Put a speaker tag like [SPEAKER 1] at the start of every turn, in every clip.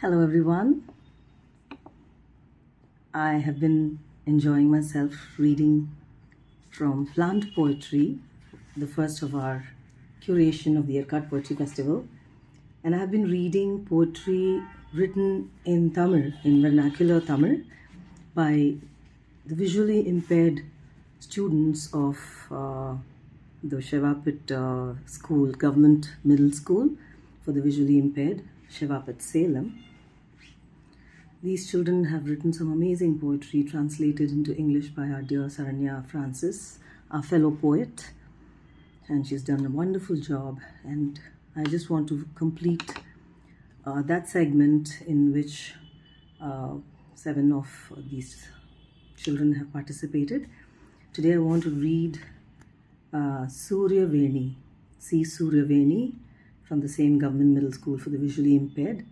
[SPEAKER 1] Hello everyone. I have been enjoying myself reading from Plant Poetry, the first of our curation of the Yercaud Poetry Festival. And I have been reading poetry written in Tamil, in vernacular Tamil, by the visually impaired students of the Shevapet School, Government Middle School for the visually impaired, Shevapet Salem. These children have written some amazing poetry translated into English by our dear Saranya Francis, our fellow poet, and she's done a wonderful job. And I just want to complete that segment in which 7 of these children have participated. Today I want to read Surya Veni, C. Surya Veni, from the same Government Middle School for the Visually Impaired.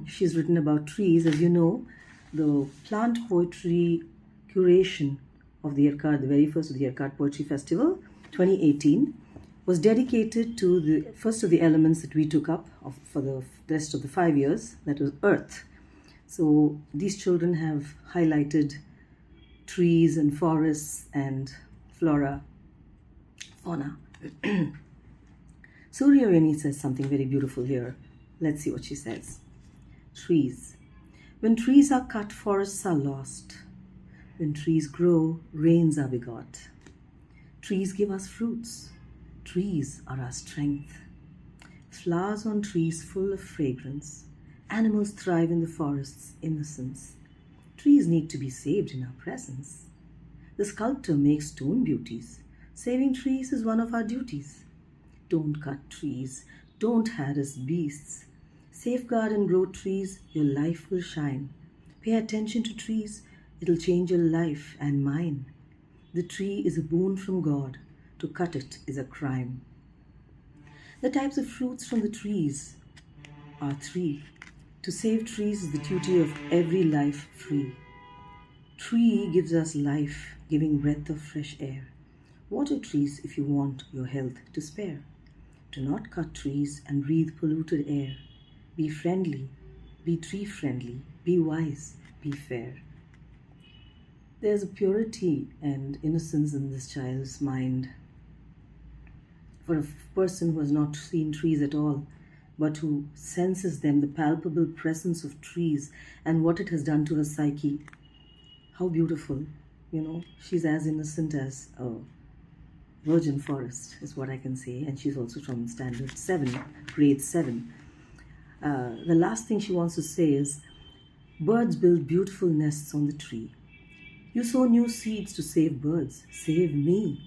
[SPEAKER 1] She's written about trees. As you know, the plant poetry curation of the Yercaud, the very first of the Yercaud Poetry Festival, 2018, was dedicated to the first of the elements that we took up for the rest of the 5 years, that was earth. So these children have highlighted trees and forests and flora, fauna. Surya Veni says something very beautiful here. Let's see what she says. Trees. When trees are cut, forests are lost. When trees grow, rains are begot. Trees give us fruits. Trees are our strength. Flowers on trees full of fragrance. Animals thrive in the forest's innocence. Trees need to be saved in our presence. The sculptor makes stone beauties. Saving trees is one of our duties. Don't cut trees. Don't harass beasts. Safeguard and grow trees, your life will shine. Pay attention to trees, it'll change your life and mine. The tree is a boon from God, to cut it is a crime. The types of fruits from the trees are 3. To save trees is the duty of every life free. Tree gives us life, giving breath of fresh air. Water trees if you want your health to spare. Do not cut trees and breathe polluted air. Be friendly, be tree friendly, be wise, be fair. There's a purity and innocence in this child's mind. For a person who has not seen trees at all, but who senses them, the palpable presence of trees and what it has done to her psyche. How beautiful, she's as innocent as a virgin forest is what I can say. And she's also from standard 7, grade 7. The last thing she wants to say is, birds build beautiful nests on the tree. You sow new seeds to save birds. Save me.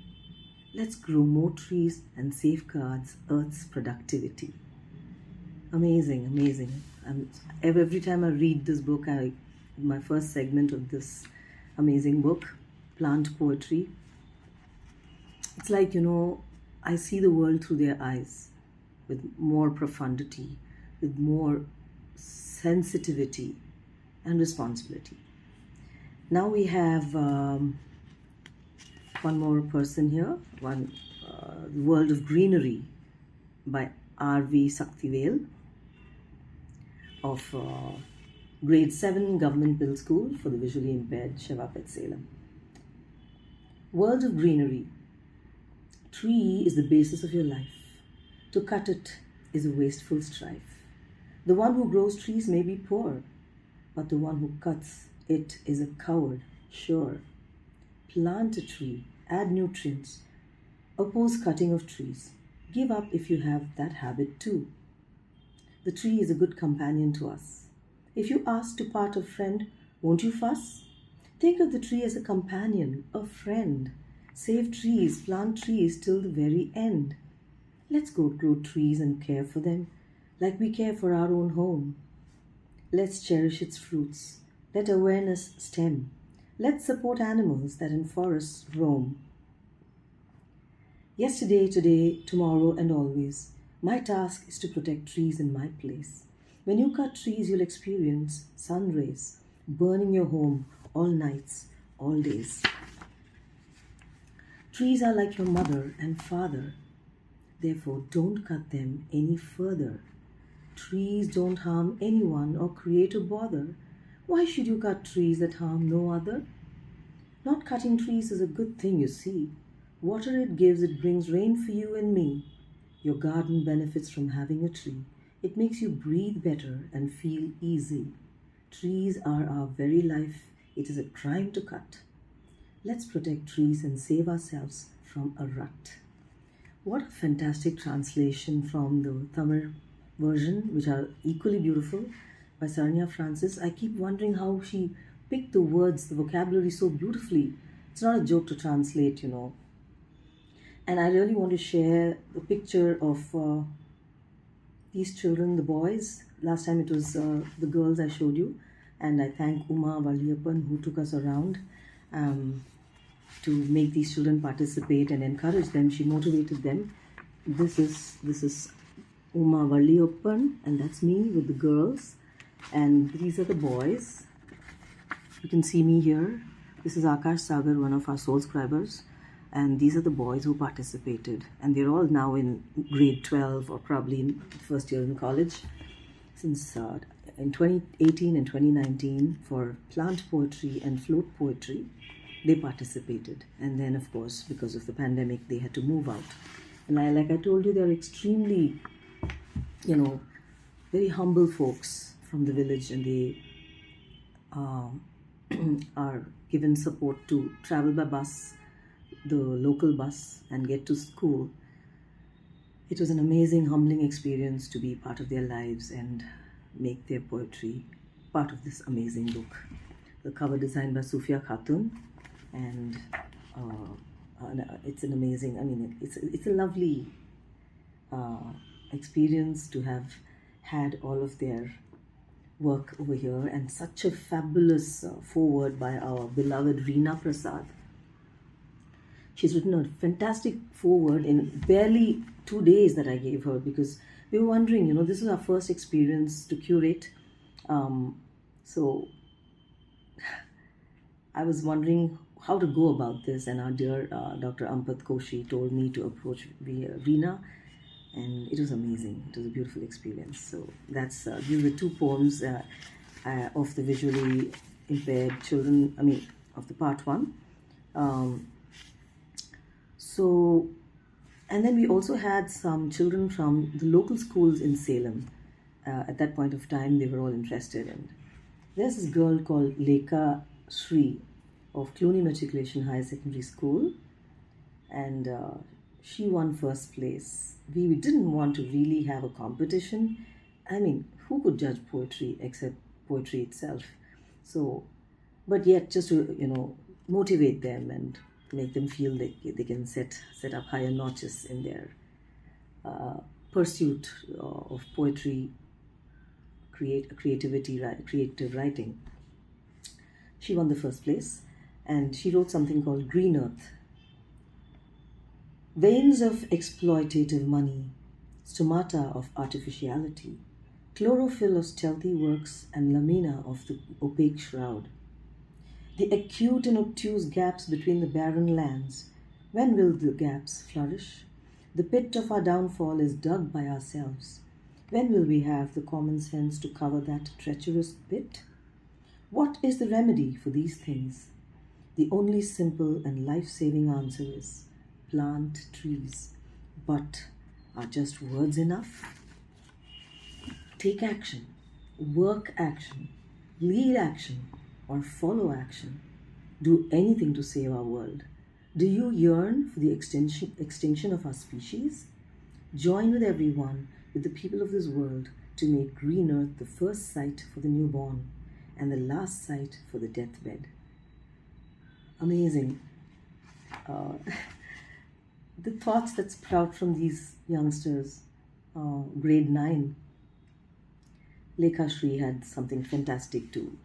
[SPEAKER 1] Let's grow more trees and safeguard Earth's productivity. Amazing, amazing. Every time I read this book, my first segment of this amazing book, Plant Poetry, it's like, I see the world through their eyes with more profundity, with more sensitivity and responsibility. Now we have one more person here, The World of Greenery by R.V. Saktivel of grade 7 Government Middle School for the Visually Impaired, Shevapet Salem. World of Greenery. Tree is the basis of your life. To cut it is a wasteful strife. The one who grows trees may be poor, but the one who cuts it is a coward, sure. Plant a tree, add nutrients, oppose cutting of trees. Give up if you have that habit too. The tree is a good companion to us. If you ask to part a friend, won't you fuss? Think of the tree as a companion, a friend. Save trees, plant trees till the very end. Let's go grow trees and care for them like we care for our own home. Let's cherish its fruits. Let awareness stem. Let's support animals that in forests roam. Yesterday, today, tomorrow, and always, my task is to protect trees in my place. When you cut trees, you'll experience sun rays burning your home all nights, all days. Trees are like your mother and father. Therefore, don't cut them any further. Trees don't harm anyone or create a bother. Why should you cut trees that harm no other? Not cutting trees is a good thing, you see. Water it gives, it brings rain for you and me. Your garden benefits from having a tree. It makes you breathe better and feel easy. Trees are our very life. It is a crime to cut. Let's protect trees and save ourselves from a rut. What a fantastic translation from the Tamil version, which are equally beautiful, by Saranya Francis. I keep wondering how she picked the words, the vocabulary so beautifully. It's not a joke to translate, And I really want to share the picture of these children, the boys. Last time it was the girls I showed you. And I thank Uma Valliyappan who took us around to make these children participate and encourage them. She motivated them. This is Uma Valliyappan, and that's me with the girls. And these are the boys. You can see me here. This is Akash Sagar, one of our soul scribers. And these are the boys who participated. And they're all now in grade 12 or probably in first year in college. Since in 2018 and 2019 for plant poetry and float poetry, they participated. And then, of course, because of the pandemic, they had to move out. And like I told you, they're extremely, very humble folks from the village, and they are given support to travel by bus, the local bus, and get to school. It was an amazing, humbling experience to be part of their lives and make their poetry part of this amazing book. The cover designed by Sufia Khatun, and it's an amazing, it's a lovely experience to have had all of their work over here, and such a fabulous foreword by our beloved Reena Prasad. She's written a fantastic foreword in barely 2 days that I gave her, because we were wondering, this is our first experience to curate. So I was wondering how to go about this, and our dear Dr. Ampat Koshi told me to approach Reena, and it was amazing. It was a beautiful experience. So that's these were 2 poems of the visually impaired children, of the part 1. And then we also had some children from the local schools in Salem. At that point of time, they were all interested. And there's this girl called Lekha Sri of Clooney Matriculation Higher Secondary School, and she won first place. We didn't want to really have a competition. Who could judge poetry except poetry itself? So, but yet just to, motivate them and make them feel that they can set up higher notches in their pursuit of poetry, creative writing. She won the first place, and she wrote something called Green Earth. Veins of exploitative money, stomata of artificiality, chlorophyll of stealthy works, and lamina of the opaque shroud. The acute and obtuse gaps between the barren lands. When will the gaps flourish? The pit of our downfall is dug by ourselves. When will we have the common sense to cover that treacherous pit? What is the remedy for these things? The only simple and life-saving answer is plant trees. But are just words enough? Take action, work action, lead action, or follow action. Do anything to save our world. Do you yearn for the extinction of our species? Join with everyone, with the people of this world, to make Green Earth the first site for the newborn and the last site for the deathbed. Amazing. The thoughts that sprout from these youngsters, grade 9. Lekha Sri had something fantastic to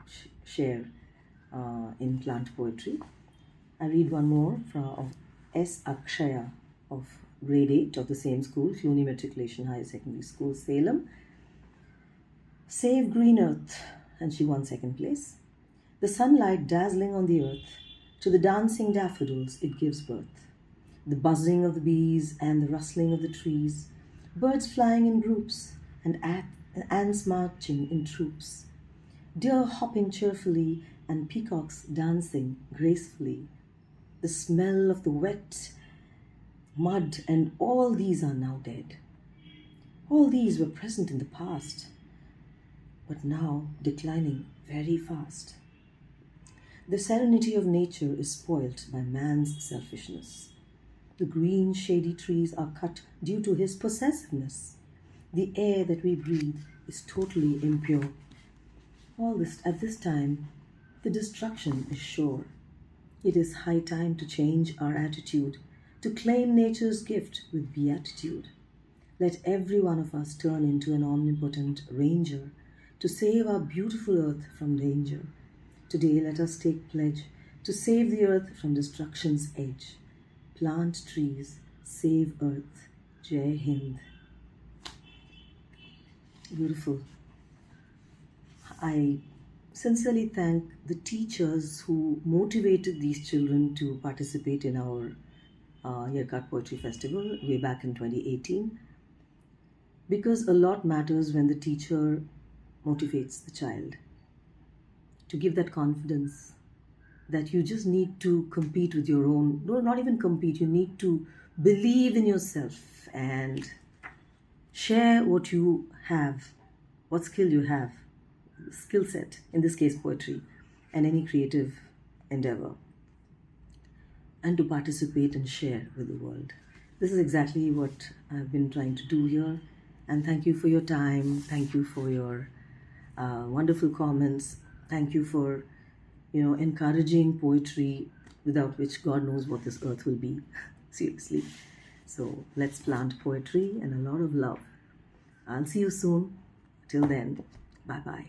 [SPEAKER 1] share in plant poetry. I read one more of S. Akshaya of grade 8 of the same school, Clooney Matriculation Higher Secondary School, Salem. Save Green Earth, and she won second place. The sunlight dazzling on the earth, to the dancing daffodils it gives birth. The buzzing of the bees and the rustling of the trees, birds flying in groups, and and ants marching in troops, deer hopping cheerfully, and peacocks dancing gracefully. The smell of the wet mud, and all these are now dead. All these were present in the past, but now declining very fast. The serenity of nature is spoilt by man's selfishness. The green, shady trees are cut due to his possessiveness. The air that we breathe is totally impure. At this time, the destruction is sure. It is high time to change our attitude, to claim nature's gift with beatitude. Let every one of us turn into an omnipotent ranger to save our beautiful earth from danger. Today, let us take pledge to save the earth from destruction's edge. Plant trees, save earth. Jai Hind. Beautiful. I sincerely thank the teachers who motivated these children to participate in our Yercaud Poetry Festival way back in 2018, because a lot matters when the teacher motivates the child to give that confidence that you just need to compete with your own, no, not even compete, you need to believe in yourself and share what you have, what skill you have, skill set, in this case poetry, and any creative endeavor, and to participate and share with the world. This is exactly what I've been trying to do here, and thank you for your time, thank you for your wonderful comments, thank you for encouraging poetry, without which God knows what this earth will be. Seriously. So let's plant poetry and a lot of love. I'll see you soon. Till then, bye-bye.